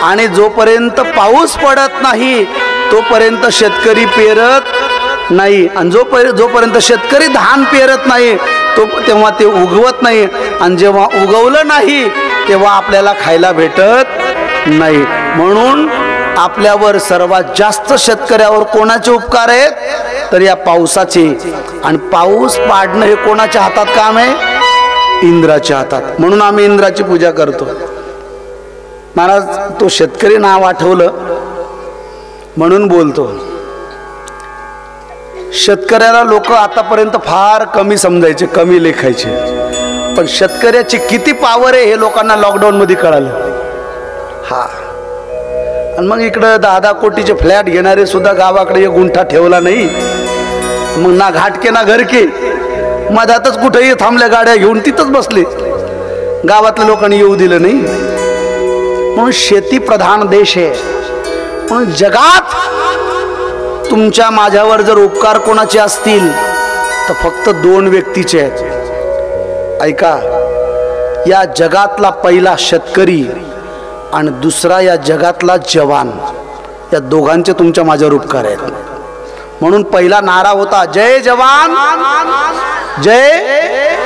आणि जोपर्यंत पाऊस पडत नाही तोपर्यंत शेतकरी पेरत नाही, आणि जोपर्यंत शेतकरी धान पेरत नाही तेव्हा ते उगवत नाही, आणि जेव्हा उगवलं नाही तेव्हा आपल्याला खायला भेटत नाही. म्हणून आपल्यावर सर्वात जास्त शेतकऱ्यावर कोणाचे उपकार आहेत? तर या पावसाचे. आणि पाऊस पाडणं हे कोणाच्या हातात काम आहे? इंद्राच्या हातात. म्हणून आम्ही इंद्राची पूजा करतो. महाराज तो शेतकरी नाव आठवलं म्हणून बोलतो. शेतकऱ्याला लोक आतापर्यंत फार कमी समजायचे, कमी लेखायचे, पण शेतकऱ्याची किती पावर आहे हे लोकांना लॉकडाऊन मध्ये कळालं. हा, आणि मग इकडं 10-10 कोटीचे फ्लॅट घेणारे सुद्धा गावाकडे एक गुंठा ठेवला नाही. मग ना घाटके ना घरके, मधातच कुठेही थांबल्या गाड्या घेऊन तिथंच बसले, गावातल्या लोकांनी येऊ दिलं नाही. म्हणून शेती प्रधान देश आहे. म्हणून जगात तुमच्या माझ्यावर जर उपकार कोणाचे असतील तर फक्त 2 व्यक्तीचे आहेत. ऐका, या जगातला पहिला शेतकरी आणि दुसरा या जगातला जवान, या दोघांचे तुमच्या माझ्यावर उपकार आहेत. म्हणून पहिला नारा होता जय जवान जय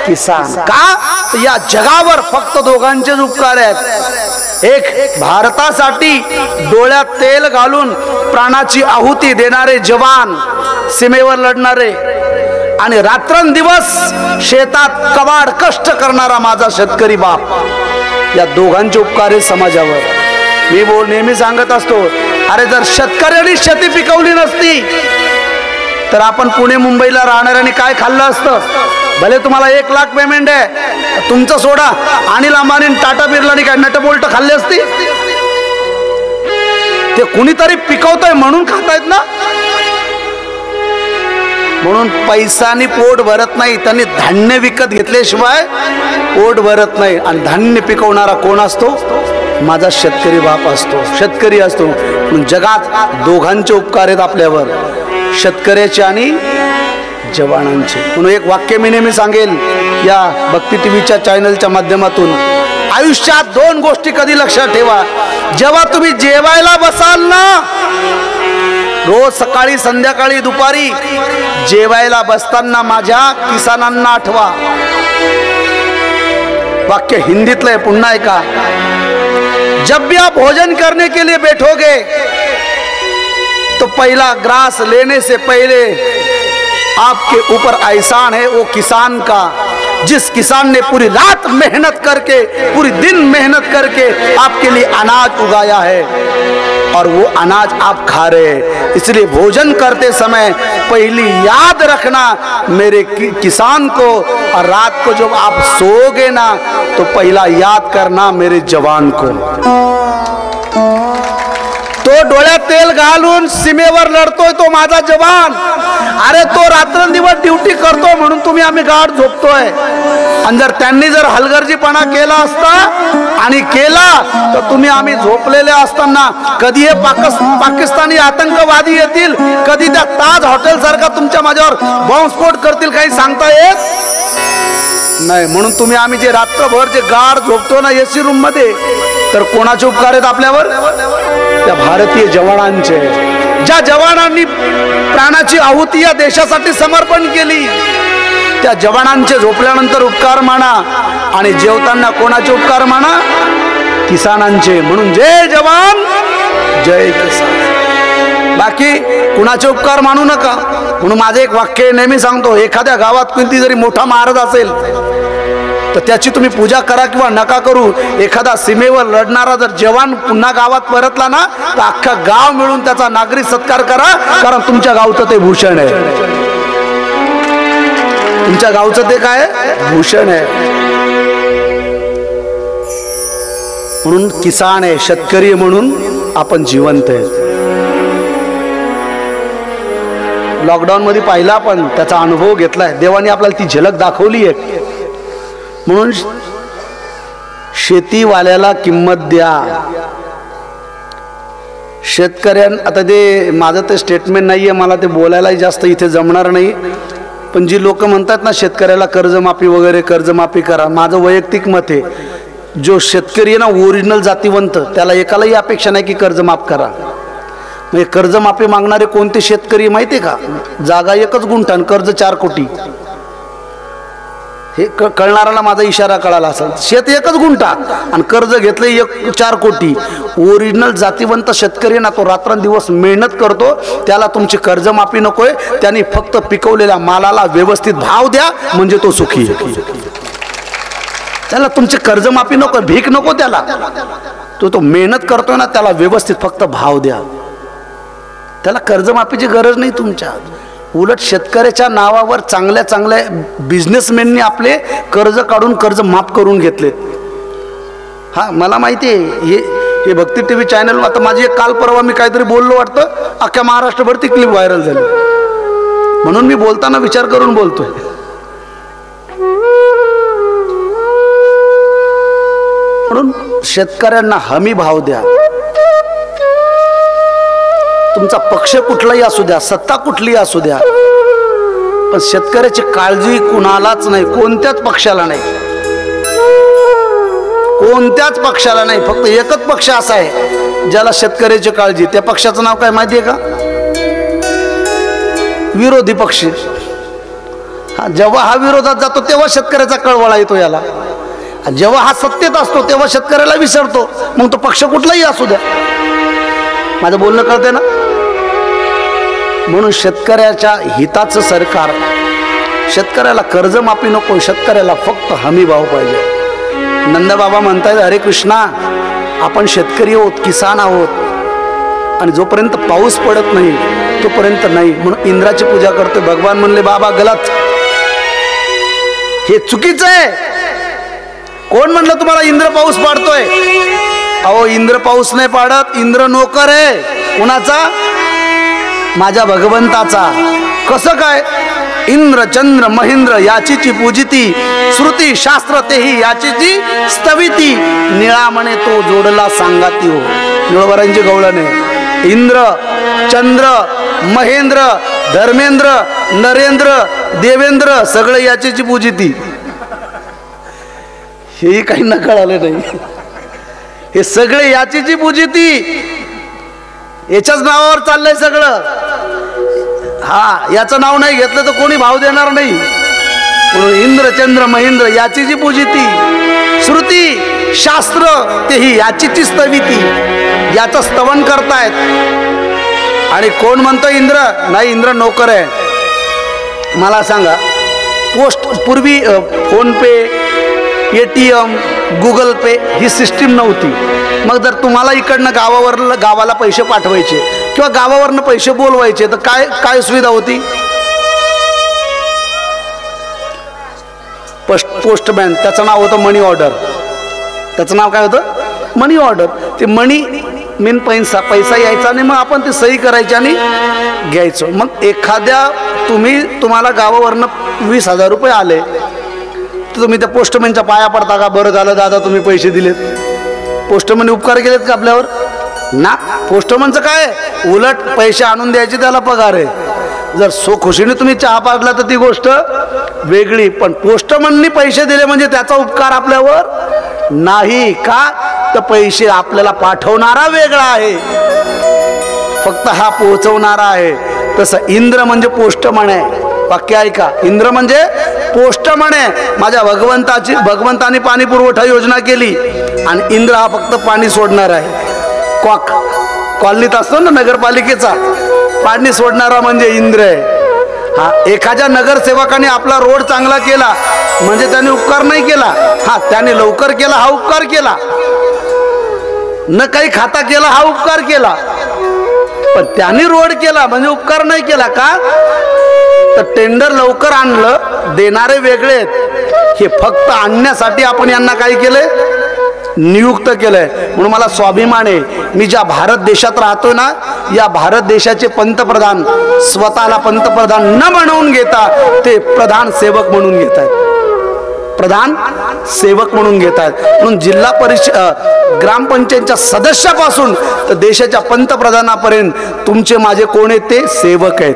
किसान. का? या जगावर फक्त दोघांचेच उपकार आहेत. एक भारतासाठी डोळ्यात तेल घालून प्राणाची आहुती देणारे जवान, सीमेवर लढणारे, आणि रात्रंदिवस शेतात कबाड कष्ट करणारा माझा शेतकरी बाप, या दोघांचे उपकार आहेत समाजावर. मी नेहमी सांगत असतो, अरे जर शेतकऱ्यांनी शेती पिकवली नसती तर आपण पुणे मुंबईला राहणाऱ्यांनी काय खाल्लं असतं? भले तुम्हाला 1 लाख पेमेंट आहे, तुमचं सोडा, अनिल अंबानी टाटा बिर्लानी काय नटबोल्ट खाल्ले असती? ते कुणीतरी पिकवतंय म्हणून खातायत ना. म्हणून पैसानी पोट भरत नाही, त्यांनी धान्य विकत घेतल्याशिवाय पोट भरत नाही. आणि धान्य पिकवणारा कोण असतो? माझा शेतकरी बाप असतो, शेतकरी असतो. म्हणून जगात दोघांचे उपकार आहेत आपल्यावर, शेतकऱ्याचे आणि जवानांचे. म्हणून एक वाक्य मी नेहमी सांगेल या भक्ती टीव्हीच्या चॅनलच्या माध्यमातून, आयुष्यात 2 गोष्टी कधी लक्षात ठेवा. जेव्हा तुम्ही जेवायला बसाल ना, रोज सकाळी संध्याकाळी दुपारी जेवायला बसताना माझ्या किसानांना आठवा. वाक्य हिंदीतलं आहे, पुन्हा ऐका. जब भी आप भोजन करने के लिए बैठोगे तो पहला ग्रास लेने से पहले आपके ऊपर एहसान है वो किसान का, जिस किसान ने पूरी रात मेहनत करके, पूरी दिन मेहनत करके आपके लिए अनाज उगाया है, और वो अनाज आप खा रहे हैं. इसलिए भोजन करते समय पहली याद रखना मेरे किसान को, और रात को जब आप सोओगे ना तो पहला याद करना मेरे जवान को. तो डोळ्यात तेल घालून सीमेवर लढतोय तो माझा जवान. अरे तो रात्रंदिवस ड्युटी करतोय म्हणून तुम्ही आम्ही गाढ झोपतोय. आणि जर त्यांनी जर हलगर्जीपणा केला असता आणि केला तर तुम्ही आम्ही झोपलेले असताना कधी हे पाकिस्तानी आतंकवादी येतील, कधी त्या ताज हॉटेल सारखा तुमच्या माझ्यावर बॉम्बस्फोट करतील, काही सांगता येत नाही. म्हणून तुम्ही आम्ही जे रात्रभर जे गाढ झोपतो ना एसी रूम मध्ये, तर कोणाचे उपकार आहेत आपल्यावर? त्या भारतीय जवानांचे, ज्या जवानांनी प्राणाची आहुती या देशासाठी समर्पण केली, त्या जवानांचे झोपल्यानंतर उपकार माना. आणि जेवताना कोणाचे उपकार माना? किसानांचे. म्हणून जय जवान जय किसान. बाकी कुणाचे उपकार मानू नका. म्हणून माझे एक वाक्य नेहमी सांगतो, एखाद्या गावात कोणती जरी मोठा महाराज असेल तर त्याची तुम्ही पूजा करा किंवा नका करू. एखादा सीमेवर लढणारा जर जवान पुन्हा गावात परतला ना, तर अख्खा गाव मिळून त्याचा नागरिक सत्कार करा, कारण तुमच्या गावचं ते भूषण आहे. तुमच्या गावचं ते काय भूषण आहे. म्हणून किसान आहे, शेतकरी म्हणून आपण जिवंत आहे. लॉकडाऊन मध्ये पाहिला, पण त्याचा अनुभव घेतलाय. देवाने आपल्याला ती झलक दाखवली आहे. म्हणून शेतीवाल्याला किंमत द्या. आता ते माझं ते स्टेटमेंट नाहीये, मला ते बोलायलाही जास्त इथे जमणार नाही. पण जी लोक म्हणतात ना शेतकऱ्याला कर्जमाफी वगैरे, कर्जमाफी करा, माझं वैयक्तिक मत आहे, जो शेतकरी आहे ना ओरिजिनल जातीवंत, त्याला एकालाही अपेक्षा नाही की कर्ज माफ करा. म्हणजे कर्जमाफी मागणारे कोणते शेतकरी माहिती आहे का? जागा 1 गुंठा आणि कर्ज 4 कोटी. हे कळणाऱ्याला माझा इशारा कळाला असेल. शेत 1 गुंठा आणि कर्ज घेतले 4 कोटी. ओरिजिनल जातीवंत शेतकरी ना, तो रात्रंदिवस मेहनत करतो. त्याला तुमची कर्जमाफी नकोय. त्यांनी फक्त पिकवलेल्या मालाला व्यवस्थित भाव द्या, म्हणजे तो सुखी आहे. त्याला तुमची कर्जमाफी नको, भीक नको त्याला. तो मेहनत करतोय ना, त्याला व्यवस्थित फक्त भाव द्या. त्याला कर्जमाफीची गरज नाही तुमच्या. उलट शेतकऱ्याच्या नावावर चांगल्या चांगल्या बिझनेसमॅननी आपले कर्ज काढून कर्ज माफ करून घेतलेत. हा मला माहिती आहे. हे भक्ती टीव्ही चॅनल, आता माझी एक काल परवा मी काहीतरी बोललो वाटतं, अख्ख्या महाराष्ट्रभर ती क्लिप व्हायरल झाली. म्हणून मी बोलताना विचार करून बोलतोय. म्हणून शेतकऱ्यांना हमी भाव द्या. तुमचा पक्ष कुठलाही असू द्या, सत्ता कुठलीही असू द्या, पण शेतकऱ्याची काळजी कुणालाच नाही, कोणत्याच पक्षाला नाही, कोणत्याच पक्षाला नाही. फक्त एकच पक्ष असा आहे ज्याला शेतकऱ्याची काळजी. त्या पक्षाचं नाव काय माहिती आहे का? विरोधी पक्ष. जेव्हा हा विरोधात जातो तेव्हा शेतकऱ्याचा कळवळा येतो याला. जेव्हा हा सत्तेत असतो तेव्हा शेतकऱ्याला विसरतो. मग तो पक्ष कुठलाही असू द्या. माझं बोलणं कळतंय ना? म्हणून शेतकऱ्याच्या हिताचं सरकार. शेतकऱ्याला कर्जमाफी नको, शेतकऱ्याला फक्त हमी भाव पाहिजे. नंदबाबा म्हणतायत, हरे कृष्णा, आपण शेतकरी आहोत, किसान आहोत, आणि जोपर्यंत पाऊस पडत नाही तोपर्यंत नाही. म्हणून इंद्राची पूजा करतोय. भगवान म्हणले, बाबा गलत, हे चुकीचं आहे. कोण म्हणलं तुम्हाला इंद्र पाऊस पाडतोय? अहो, इंद्र पाऊस नाही पाडत, इंद्र नोकर आहे. कुणाचा? माझ्या भगवंताचा. कसं काय? इंद्र चंद्र महेंद्र याचीची पूजिती, श्रुती शास्त्र तेही याचीची स्तविती. निळा म्हणे तो जोडला सांगाती हो. निळवरांची गवळण आहे. इंद्र चंद्र महेंद्र धर्मेंद्र नरेंद्र देवेंद्र सगळे याचीची पूजिती. हेही काही न कळाले नाही. हे सगळे याचीची पूजिती, याच्याच नावावर चाललंय सगळं. हा, याचं नाव नाही घेतलं तर कोणी भाव देणार नाही. म्हणून इंद्र चंद्र महेंद्र याचीची पूजिती, श्रुती शास्त्र तेही याचीची स्तविती. याचं स्तवन करतायत. आणि कोण म्हणतो इंद्र? नाही, इंद्र नोकर आहे. मला सांगा, पोस्ट पूर्वी फोन पे, ATM, गुगल पे ही सिस्टीम नव्हती. मग जर तुम्हाला इकडनं गावाला पैसे पाठवायचे किंवा गावावरनं पैसे बोलवायचे तर काय काय सुविधा होती? पोस्टमॅन, त्याचं नाव होतं मनी ऑर्डर. त्याचं नाव काय होतं? मनी ऑर्डर. ते मनी मीन पैसा यायचा आणि मग आपण ते सही करायची आणि घ्यायचं. मग एखाद्या तुम्हाला गावावरनं 20,000 रुपये आले तर तुम्ही त्या पोस्टमॅनच्या पाया पडता का? बरं झालं दादा तुम्ही पैसे दिलेत. पोस्टमॅनने उपकार केलेत का आपल्यावर? ना. पोस्टमॅनचं काय? उलट पैसे आणून द्यायचे, त्याला पगार आहे. जर खुशीने तुम्ही चहा पाजला तर ती गोष्ट वेगळी, पण पोस्टमननी पैसे दिले म्हणजे त्याचा उपकार आपल्यावर नाही का? तर पैसे आपल्याला पाठवणारा वेगळा आहे, फक्त हा पोहोचवणारा आहे. तसं इंद्र म्हणजे पोस्टमन आहे. वाक्य ऐका, इंद्र म्हणजे पोस्टमन आहे. माझ्या भगवंताने पाणी पुरवठा योजना केली आणि इंद्र हा फक्त पाणी सोडणार आहे. कॉलनीत असतो ना नगरपालिकेचा, पाणी सोडणारा म्हणजे इंद्र आहे. हा, एखाद्या नगरसेवकाने आपला रोड चांगला केला म्हणजे त्याने उपकार नाही केला. हा, त्याने लवकर केला हा उपकार केला, न काही खाता केला हा उपकार केला. पण त्याने रोड केला म्हणजे उपकार नाही केला का? तर टेंडर लवकर आणलं, देणारे वेगळे आहेत. हे फक्त आणण्यासाठी आपण यांना काय केलंय? नियुक्त केलंय. म्हणून मला स्वाभिमान आहे, मी ज्या भारत देशात राहतो ना, या भारत देशाचे पंतप्रधान स्वतःला पंतप्रधान न बनवून घेता ते प्रधान सेवक म्हणून घेत आहेत. प्रधान सेवक म्हणून घेत आहेत. म्हणून जिल्हा परिषद ग्रामपंचायतच्या सदस्यापासून तर देशाच्या पंतप्रधानापर्यंत तुमचे माझे कोण आहेत? ते सेवक आहेत.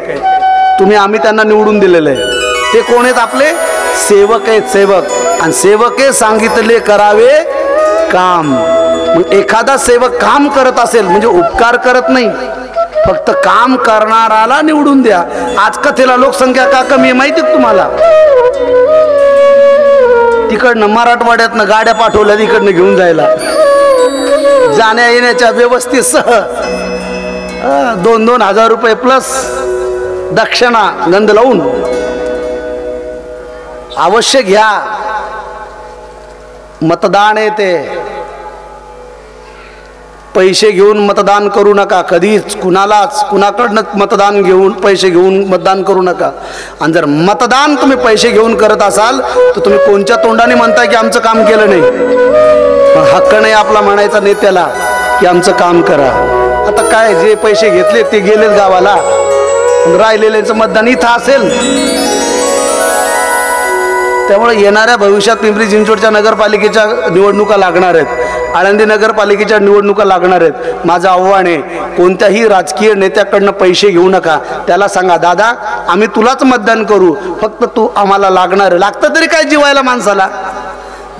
तुम्ही आम्ही त्यांना निवडून दिलेले आहे. ते कोण आहेत? आपले सेवक आहेत. सेवक, आणि सेवके सांगितले करावे काम. मग एखादा सेवक काम करत असेल म्हणजे उपकार करत नाही, फक्त काम करणाराला निवडून द्या. आज कथेला लोकसंख्या का कमी आहे माहिती तुम्हाला? तिकडनं मराठवाड्यातनं गाड्या पाठवल्या इकडनं घेऊन जायला, जाण्या येण्याच्या व्यवस्थेसह 2-2 हजार रुपये प्लस दक्षिणा गंध लावून. अवश्य घ्या, मतदान येते. पैसे घेऊन मतदान करू नका कधीच, कुणाकडनं मतदान घेऊन पैसे घेऊन मतदान करू नका. आणि जर मतदान तुम्ही पैसे घेऊन करत असाल तर तुम्ही कोणत्या तोंडाने म्हणताय की आमचं काम केलं नाही? पण हक्क नाही आपला म्हणायचा नेत्याला की आमचं काम करा. आता काय, जे पैसे घेतले ते गेलेत गावाला, राहिलेल्याचं मतदान इथं असेल. त्यामुळे येणाऱ्या भविष्यात पिंपरी चिंचवडच्या नगरपालिकेच्या निवडणुका लागणार आहेत, आळंदी नगरपालिकेच्या निवडणुका लागणार आहेत. माझं आव्हान आहे, कोणत्याही राजकीय नेत्याकडनं पैसे घेऊ नका. त्याला सांगा, दादा आम्ही तुलाच मतदान करू, फक्त तू आम्हाला लागणार आहे. लागतं तरी काय जीवायला माणसाला?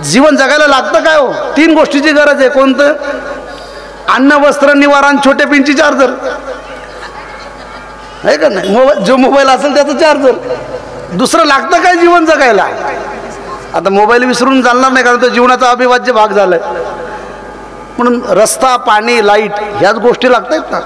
जीवन जगायला लागतं काय हो? 3 गोष्टीची गरज आहे. कोणतं? अन्न, वस्त्र, निवारण, छोटे पिंची चार्जर आहे का नाही? जो मोबाईल असेल त्याचं चार्जर. दुसरं लागतं काय जीवन जगायला? आता मोबाईल विसरून चालणार नाही, कारण तो जीवनाचा अविभाज्य भाग झालाय. म्हणून रस्ता, पाणी, लाईट ह्याच गोष्टी लागतात ना.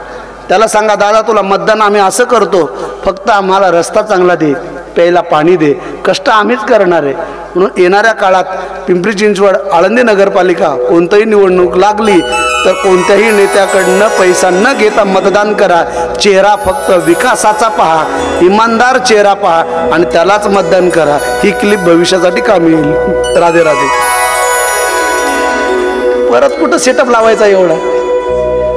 त्याला सांगा, दादा तुला मतदान आम्ही असं करतो, फक्त आम्हाला रस्ता चांगला दे, प्यायला पाणी दे. कष्ट आम्हीच करणार आहे. म्हणून येणाऱ्या काळात पिंपरी चिंचवड आळंदी नगरपालिका कोणतीही निवडणूक लागली तर कोणत्याही नेत्याकडनं पैसा न घेता मतदान करा. चेहरा फक्त विकासाचा पहा, इमानदार चेहरा पहा आणि त्यालाच मतदान करा. ही क्लिप भविष्यासाठी कामी येईल. राधे राधे. परत कुठं सेटअप लावायचा एवढा?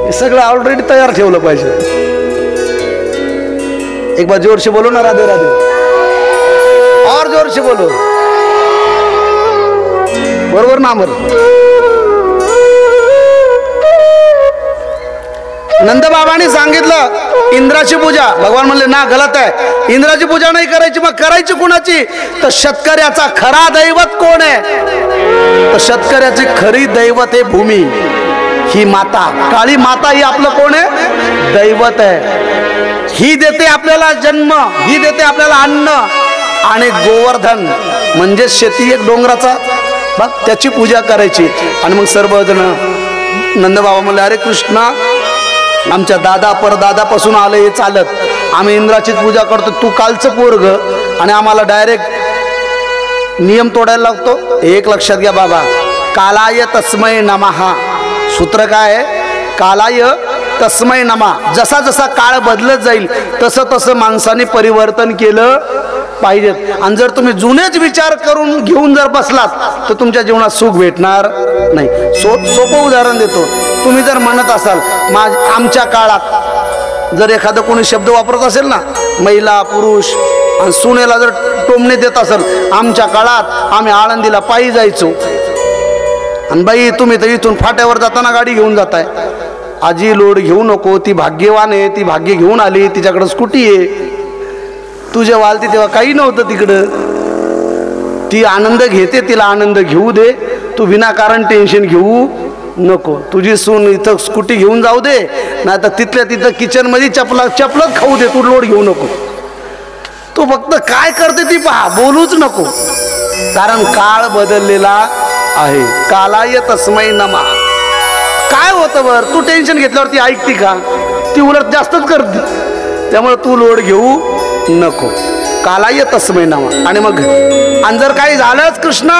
हे सगळं ऑलरेडी तयार ठेवलं पाहिजे. एक बार जोर से बोलो ना, राधे राधे. और जोर से बोलो. बरोबर ना? नंदबाबांनी सांगितलं इंद्राची पूजा. भगवान म्हणले ना, गलत आहे. इंद्राची पूजा नाही करायची. मग करायची कुणाची? तर शेतकऱ्याचा खरा दैवत कोण आहे? तर शेतकऱ्याची खरी दैवत आहे भूमी. ही माता, काळी माता, ही आपलं कोण आहे? दैवत आहे. ही देते आपल्याला जन्म, ही देते आपल्याला अन्न. आणि गोवर्धन म्हणजे शेती, एक डोंगराचा भाग, त्याची पूजा करायची. आणि मग सर्वजण नंदबाबा म्हणले, अरे कृष्णा, आमच्या दादा परदादापासून आलं हे चालत, आम्ही इंद्राचीच पूजा करतो. तू कालचं पोरग आणि आम्हाला डायरेक्ट नियम तोडायला लागतो. एक लक्षात घ्या बाबा, कालाय तस्मै नमः. सूत्र काय आहे? कालाय तस्मै नमः. जसा जसा काळ बदलत जाईल तसं तसं माणसाने परिवर्तन केलं पाहिजेत. आणि जर तुम्ही जुनेच विचार करून घेऊन जर बसलात तर तुमच्या जीवनात सुख भेटणार नाही. सोपं उदाहरण देतो. तुम्ही जर म्हणत असाल आमच्या काळात, जर एखादं कोणी शब्द वापरत असेल ना, महिला पुरुष, आणि सुनेला जर टोमणे देत असेल, आमच्या काळात आम्ही आळंदीला पायी जायचो. आणि बाई तुम्ही तर इथून फाट्यावर जाताना गाडी घेऊन जाताय. आजी लोड घेऊ नको, ती भाग्यवान आहे, ती भाग्य घेऊन आली, तिच्याकडे स्कूटी आहे. तू जेव्हा आलती तेव्हा काही नव्हतं तिकडं. ती आनंद घेते, तिला आनंद घेऊ दे. तू विनाकारण टेन्शन घेऊ नको. तुझी सून इथं स्कूटी घेऊन जाऊ दे, नाही तर तिथल्या तिथं किचनमध्ये चपलच खाऊ दे, तू लोड घेऊ नको. तू फक्त काय करते ती पहा, बोलूच नको. कारण काळ बदललेला आहे. कालाय तस्मै नमः. काय होतं बर, तू टेन्शन घेतल्यावर ती ऐकते का? ती उलट जास्तच करते. त्यामुळे तू लोड घेऊ नको. कालाय तस्मै नमः. आणि मग आणि जर काही झालंच कृष्णा,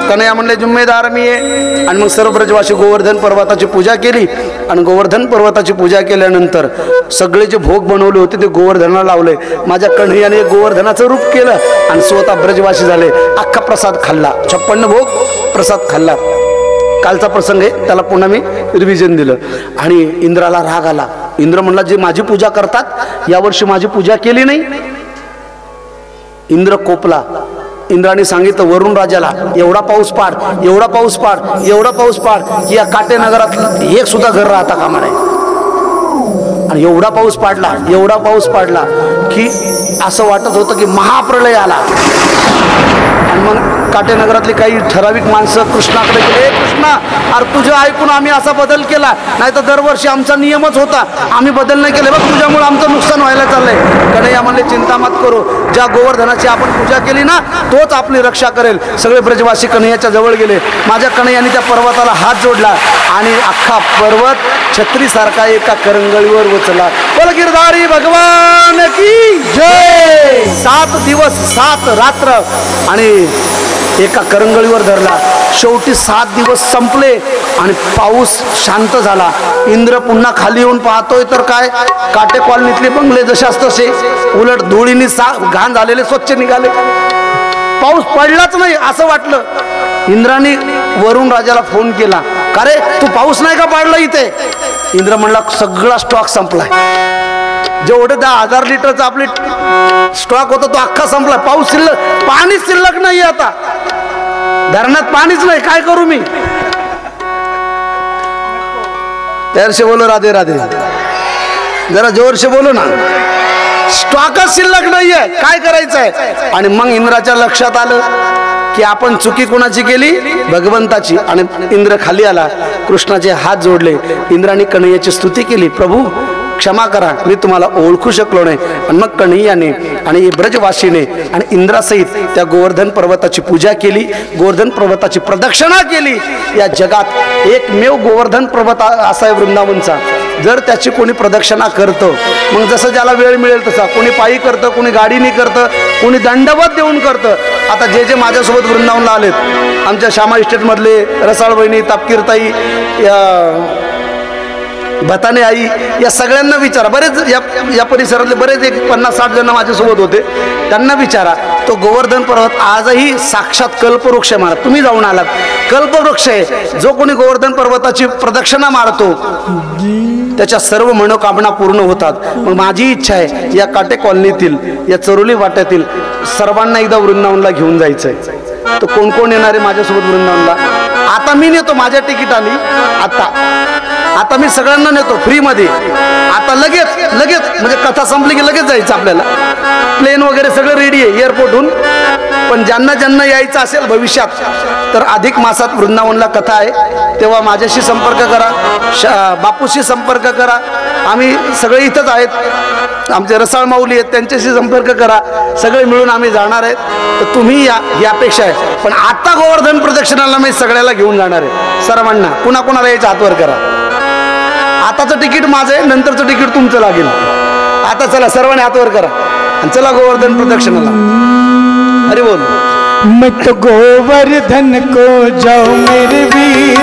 कन्हैया म्हणले जिम्मेदार मी आहे. आणि मग सर्व ब्रजवासी गोवर्धन पर्वताची पूजा केली. आणि गोवर्धन पर्वताची पूजा केल्यानंतर सगळे जे भोग बनवले होते ते गोवर्धनाला लावले. माझ्या कन्हैयाने गोवर्धनाचं रूप केलं आणि स्वतः ब्रजवासी झाले. अख्खा प्रसाद खाल्ला, 56 भोग प्रसाद खाल्ला. कालचा प्रसंग आहे, त्याला पुन्हा मी रिव्हिजन दिलं. आणि इंद्राला राग आला. इंद्र म्हणला, जे माझी पूजा करतात यावर्षी माझी पूजा केली नाही. इंद्र कोपला. इंद्राने सांगितलं वरुण राजाला, एवढा पाऊस पाड, एवढा पाऊस पाड, एवढा पाऊस पाड की या काटे नगरात एक सुद्धा घर राहता कामा नये. आणि एवढा पाऊस पाडला, एवढा पाऊस पाडला की असं वाटत होतं की महाप्रलय आला. आणि मग काटेनगरातली काही ठराविक माणसं कृष्णाकडे गेले, कृष्णा अरे तुझं ऐकून आम्ही असा बदल केला, नाही तर दरवर्षी आमचा नियमच होता, आम्ही बदल नाही केले, बघ तुझ्यामुळे आमचं नुकसान व्हायला चाललंय. कन्हैया म्हणले चिंता मत करो, ज्या गोवर्धनाची आपण पूजा केली ना तोच आपली रक्षा करेल. सगळे ब्रजवासी कन्हैयाच्या जवळ गेले. माझ्या कन्हैयाने त्या पर्वताला हात जोडला आणि अख्खा पर्वत छत्रीसारखा एका करंगळीवर उचलला. बोल गिरधारी भगवान की जय. 7 दिवस 7 रात्र आणि एका करंगळीवर धरला. शेवटी 7 दिवस संपले आणि पाऊस शांत झाला. इंद्र पुन्हा खाली येऊन पाहतोय तर काय, काटे कॉलनीतले बंगले जशास तसे, उलट धुळीने घाण झालेले स्वच्छ निघाले. पाऊस पडलाच नाही असं वाटलं. इंद्राने वरुण राजाला फोन केला, का रे तू पाऊस नाही का पाडला इथे? इंद्र म्हणला सगळा स्टॉक संपलाय. जेवढे 10,000 लिटरचा आपली स्टॉक होता तो अख्खा संपला. पाऊस शिल्लक, पाणी शिल्लक नाही. आता धरणात पाणीच नाही, काय करू मी? प्यार से बोलो राधे राधे, जरा जोर से बोलो ना. स्टॉकच शिल्लक नाहीये, काय करायचंय? आणि मग इंद्राच्या लक्षात आलं की आपण चुकी कोणाची केली? भगवंताची. आणि इंद्र खाली आला, कृष्णाचे हात जोडले. इंद्राने कन्हैयाची स्तुती केली, प्रभू क्षमा करा, मी तुम्हाला ओळखू शकलो नाही. आणि मग कन्हैयाने आणि ब्रजवासीने आणि इंद्रासहित त्या गोवर्धन पर्वताची पूजा केली, गोवर्धन पर्वताची प्रदक्षिणा केली. या जगात एकमेव गोवर्धन पर्वत असा आहे वृंदावनचा, जर त्याची कोणी प्रदक्षिणा करतं, मग जसं ज्याला वेळ मिळेल तसा, कोणी पायी करतं, कोणी गाडीने करतं, कोणी दंडवत देऊन करतं. आता जे जे माझ्यासोबत वृंदावनला आलेत, आमच्या श्यामा इस्टेटमधले रसाळ बहिणी, तापकीरताई, भताने आई, या सगळ्यांना विचारा. बरेच या परिसरातले बरेच एक 50-60 जण माझ्यासोबत होते, त्यांना विचारा. तो गोवर्धन पर्वत आजही साक्षात कल्पवृक्ष मारा. तुम्ही जाऊन आलात, कल्पवृक्ष आहे. जो कोणी गोवर्धन पर्वताची प्रदक्षिणा मारतो त्याच्या सर्व मनोकामना पूर्ण होतात. मग माझी इच्छा आहे या काटे कॉलनीतील, या चरोली वाट्यातील सर्वांना एकदा वृंदावनला घेऊन जायचंय. तर कोण कोण येणार आहे माझ्यासोबत वृंदावनला? आता मी नेतो, माझ्या तिकीटाने आता मी सगळ्यांना नेतो फ्रीमध्ये. आता लगेच म्हणजे कथा संपली की लगेच जायचं आपल्याला. प्लेन वगैरे सगळं रेडी आहे एअरपोर्टहून. पण ज्यांना यायचं असेल भविष्यात तर अधिक मासात वृंदावनला कथा आहे, तेव्हा माझ्याशी संपर्क करा, बापूशी संपर्क करा. आम्ही सगळे इथंच आहेत, आमचे रसाळ माऊली आहेत, त्यांच्याशी संपर्क करा. सगळे मिळून आम्ही जाणार आहेत. तर तुम्ही या, ही अपेक्षा आहे. पण आता गोवर्धन प्रदक्षिणाला मी सगळ्याला घेऊन जाणार आहे, सर्वांना. कुणाला यायचं हातवर करा. आताचं तिकीट माझं आहे, नंतरचं तिकीट तुमचं लागेल. आता चला सर्वांनी हातवर करा आणि चला गोवर्धन प्रदक्षिणाला. अरे बोल. मैं तो गोवर्धन को जाऊं मेरे वीर,